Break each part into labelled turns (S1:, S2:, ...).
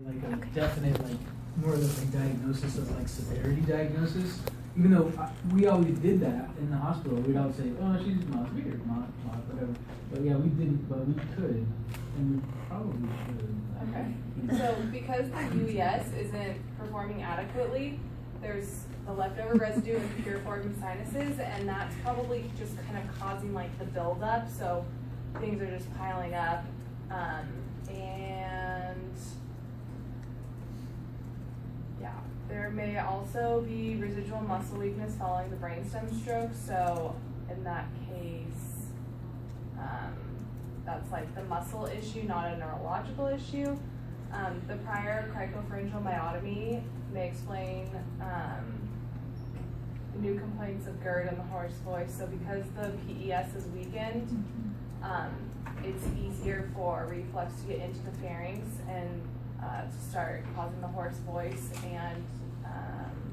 S1: Like a definite, like more of like diagnosis of like severity diagnosis. Even though we always did that in the hospital, we'd always say, "Oh, she's mild, weird, mild, whatever." But yeah, we didn't, but we could, and we probably should.
S2: Okay. So because the UES isn't performing adequately, there's the leftover residue in piriform sinuses, and that's probably just kind of causing like the buildup. So things are just piling up, and yeah, there may also be residual muscle weakness following the brainstem stroke. So in that case, that's like the muscle issue, not a neurological issue. The prior cricopharyngeal myotomy may explain new complaints of GERD and the hoarse voice. So because the PES is weakened, it's easier for reflux to get into the pharynx and to start causing the hoarse voice and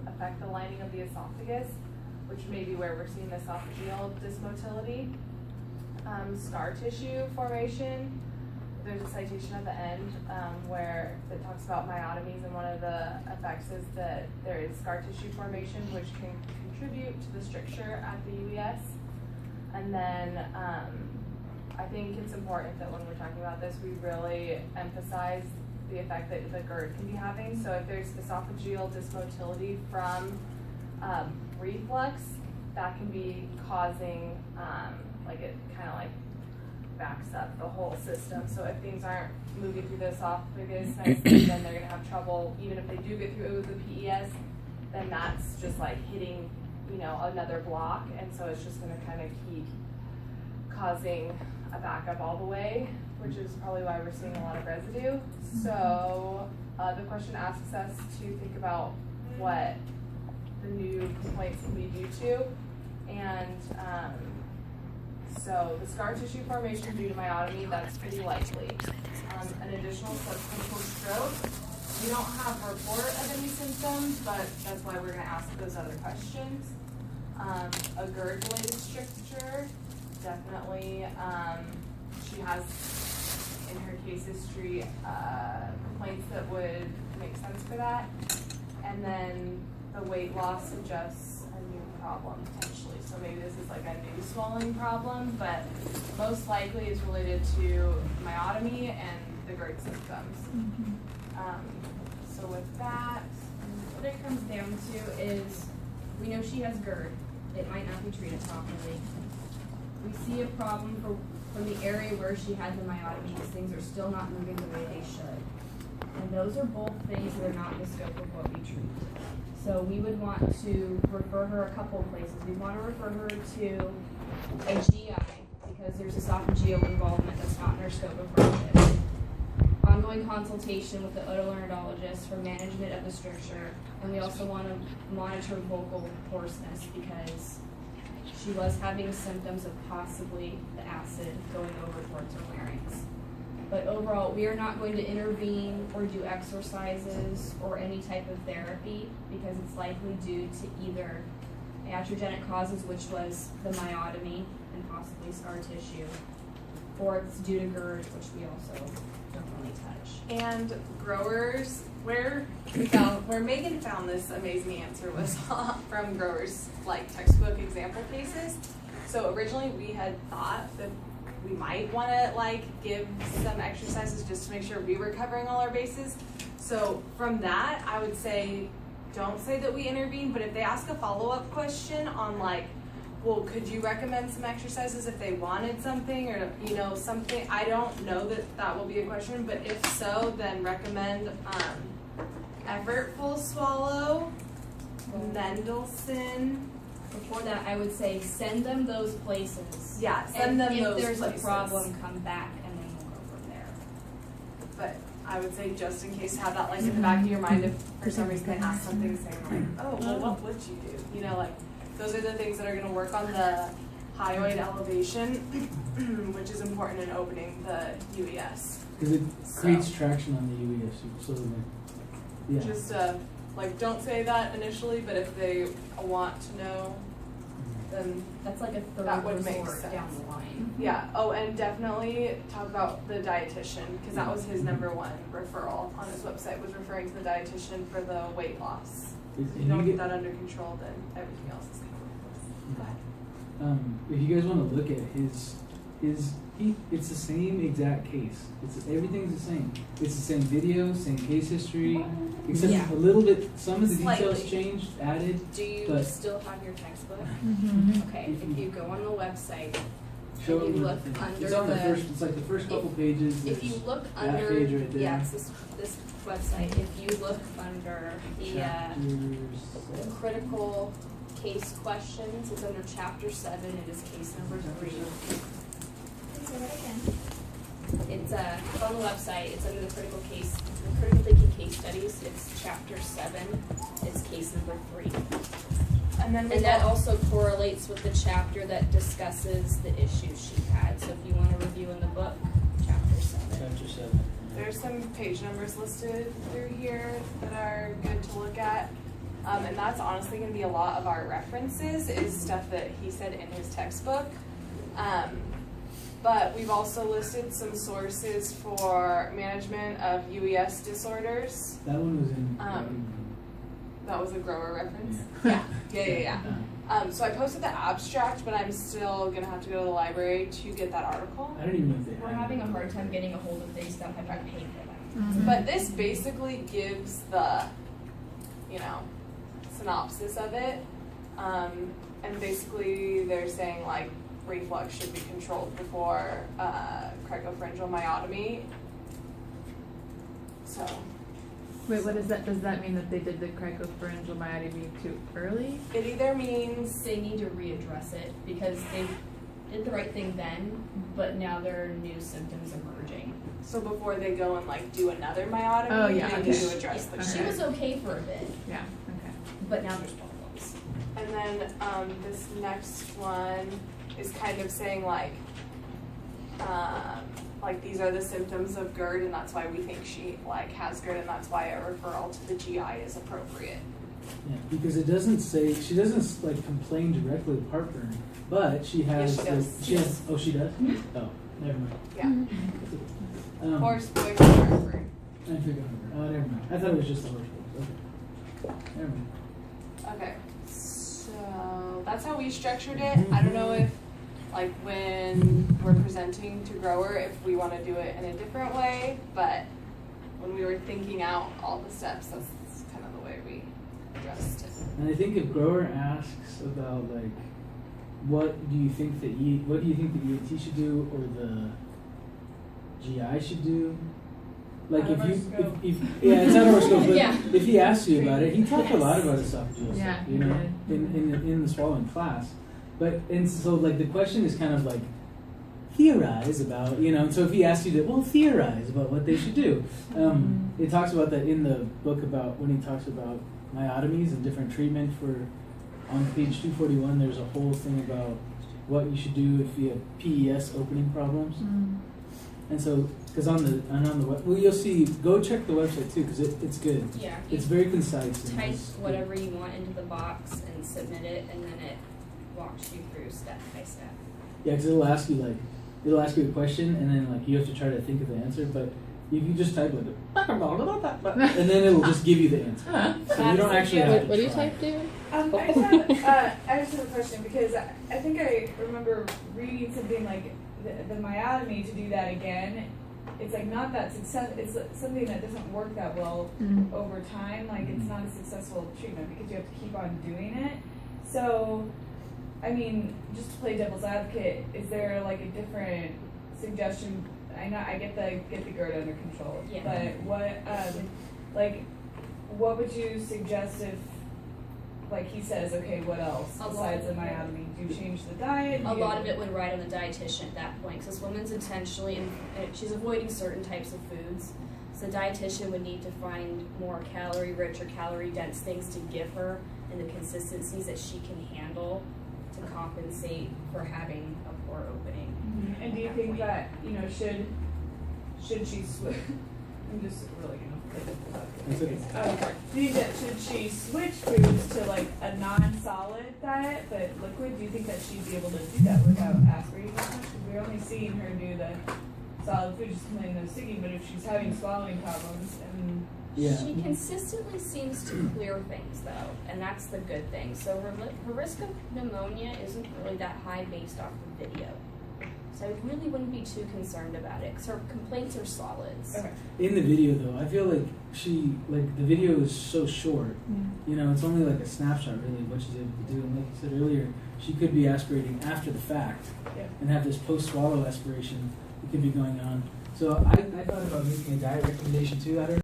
S2: affect the lining of the esophagus, which may be where we're seeing esophageal dysmotility. Scar tissue formation. There's a citation at the end where it talks about myotomies, and one of the effects is that there is scar tissue formation, which can contribute to the stricture at the UES. And then I think it's important that when we're talking about this, we really emphasize the effect that the GERD can be having. So if there's esophageal dysmotility from reflux, that can be causing, like it kind of like backs up the whole system. So if things aren't moving through the esophagus nicely, then they're gonna have trouble. Even if they do get through it with the PES, then that's just like hitting, you know, another block. And so it's just gonna kind of keep causing a backup all the way, which is probably why we're seeing a lot of residue. So the question asks us to think about what the new complaints can be due to. And so the scar tissue formation due to myotomy, that's pretty likely. An additional subclinical stroke, we don't have a report of any symptoms, but that's why we're gonna ask those other questions. A GERD-related stricture, definitely. She has in her case history complaints that would make sense for that. And then the weight loss suggests a new problem potentially. So maybe this is like a new swelling problem, but most likely is related to myotomy and the GERD symptoms. So with that,
S3: what it comes down to is we know she has GERD. It might not be treated properly. We see a problem from the area where she had the myotomy. These things are still not moving the way they should. And those are both things that are not in the scope of what we treat. So we would want to refer her a couple of places. We want to refer her to a GI because there's esophageal involvement that's not in her scope of practice. Ongoing consultation with the otolaryngologist for management of the stricture. And we also want to monitor vocal hoarseness because she was having symptoms of possibly the acid going over towards her larynx. But overall, we are not going to intervene or do exercises or any type of therapy because it's likely due to either iatrogenic causes, which was the myotomy and possibly scar tissue, or it's due to GERD, which we also don't really touch.
S2: and growers, where Megan found this amazing answer was from growers like textbook example cases. So originally we had thought that we might want to like give some exercises just to make sure we were covering all our bases. So from that, I would say don't say that we intervene, but if they ask a follow-up question on like, well, could you recommend some exercises if they wanted something, or you know, something, I don't know that that will be a question, but if so, then recommend effortful swallow, Mendelssohn.
S3: Before that, I would say send them those places.
S2: Yeah, send them those places.
S3: If there's a problem, come back and then we'll go from there.
S2: But I would say just in case, have that like in the back of your mind if for some reason they ask something saying like, oh, well, what would you do? You know, like those are the things that are going to work on the hyoid elevation, which is important in opening the UES.
S1: Because it creates traction on the UES, so like, yeah.
S2: Just like don't say that initially, but if they want to know, then
S3: That's like a third
S2: that would make
S3: resort
S2: sense.
S3: down the line.
S2: Yeah. Oh, and definitely talk about the dietitian, because that was his number one referral on his website, was referring to the dietitian for the weight loss. If you don't get that under control, then everything else is covered.
S1: If you guys want to look at it's the same exact case. Everything's the same. It's the same video, same case history, except
S3: Yeah.
S1: a little bit. Some of the details
S2: Slightly.
S1: changed, added.
S3: Do you
S1: But-
S3: still have your textbook?
S4: Mm-hmm.
S3: Okay, if you go on the website,
S1: Show
S3: and you
S1: them
S3: look
S1: the thing.
S3: under
S1: It's on the
S3: the-
S1: first. It's like the first couple pages.
S3: if you
S1: there's
S3: look
S1: that
S3: under,
S1: page right there.
S3: yeah, it's this website, if you look under the
S1: Chapters.
S3: critical case questions, it's under chapter 7, it is case number 3.
S4: Say that again.
S3: It's on the website, it's under the critical thinking case studies, it's chapter 7, it's case number 3.
S2: And then
S3: And that also correlates with the chapter that discusses the issues she had, so if you want to review in the book, chapter 7.
S1: Chapter 7.
S2: there's some page numbers listed through here that are good to look at. And that's honestly going to be a lot of our references, is stuff that he said in his textbook. But we've also listed some sources for management of UES disorders.
S1: That one was in.
S2: That was a grower reference.
S1: Yeah.
S2: Yeah. So I posted the abstract, but I'm still going to have to go to the library to get that article.
S1: I don't even know if they
S3: We're
S1: have
S3: having a
S1: it.
S3: hard time getting a hold of things without having to pay for them.
S4: Mm-hmm.
S2: But this basically gives the, synopsis of it. And basically they're saying like reflux should be controlled before cricopharyngeal myotomy. So
S4: Wait, what is that? Does that mean that they did the cricopharyngeal myotomy too early?
S2: it either means
S3: They need to readdress it because they did the right thing then, but now there are new symptoms emerging.
S2: so before they go and like do another myotomy,
S4: Oh, yeah,
S2: they
S4: okay.
S2: need to address the
S3: She
S4: Okay.
S3: was okay for a bit,
S4: Yeah. Okay.
S3: but now there's problems.
S2: And then this next one is kind of saying like these are the symptoms of GERD, and that's why we think she like has GERD, and that's why a referral to the GI is appropriate.
S1: Yeah, because it doesn't say she doesn't like complain directly of heartburn, but she has.
S2: Yes, she does.
S1: She has. Oh, she does. Oh, never mind.
S2: Yeah. Horse voice heartburn.
S1: I forgot her. Oh, never mind. I thought it was just the horse voice. Okay. Never mind.
S2: Okay, so that's how we structured it. I don't know if, like, when we're presenting to grower, if we want to do it in a different way, but when we were thinking out all the steps, that's kind of the way we addressed it.
S1: And I think if grower asks about like, what do you think the ENT should do or the GI should do? Like
S2: Out of our scope.
S1: if yeah, it's out of our scope. But
S3: Yeah.
S1: if he asks you about it, he talked a lot about esophageal,
S4: Yeah,
S1: you know,
S4: he
S1: in the swallowing class. But and so like the question is kind of like theorize about, you know. And so if he asks you to, well, theorize about what they should do. It talks about that in the book about when he talks about myotomies and different treatment for. On page 241, there's a whole thing about what you should do if you have PES opening problems. And so, because on the web, well, you'll see. Go check the website too, because it's good.
S3: Yeah.
S1: It's very concise. and
S3: Type
S1: it's good.
S3: whatever you want into the box and submit it, and then it walks you through step by step.
S1: Yeah, because it'll ask you a question, and then like you have to try to think of the answer. But if you just type like, and then it'll just give you the answer. So you don't actually have to
S4: What do you
S1: try.
S4: type, David?
S5: I just have a question because I think I remember reading something like the myotomy, to do that again, it's like not that success. It's something that doesn't work that well over time. Like it's not a successful treatment because you have to keep on doing it. So, I mean, just to play devil's advocate, is there like a different suggestion? I know I get the GERD under control,
S3: Yeah.
S5: but what would you suggest if, like he says, okay, what else
S3: A lot
S5: besides the
S3: of it.
S5: myotomy? Do you change the diet?
S3: A lot of it would ride on the dietitian at that point, because this woman's intentionally, she's avoiding certain types of foods. So the dietitian would need to find more calorie-rich or calorie-dense things to give her, and the consistencies that she can handle to compensate for having a poor opening.
S5: And do you think that should she switch? I'm just really gonna play devil's advocate.
S1: That's okay.
S5: Do you think that should she switch foods to like a non-solid diet but liquid? Do you think that she'd be able to do that without aspirating as much? Because we're only seeing her do the solid food, just complaining no sticky. But if she's having swallowing problems, and
S1: Yeah.
S3: She consistently seems to clear things though, and that's the good thing. So her risk of pneumonia isn't really that high based off the video. So I really wouldn't be too concerned about it because her complaints are solids.
S5: okay.
S1: In the video though, I feel like the video is so short. You know, it's only like a snapshot really of what she's able to do. And like you said earlier, she could be aspirating after the fact
S5: Yeah.
S1: and have this post-swallow aspiration that could be going on. So I thought about making a diet recommendation too. I don't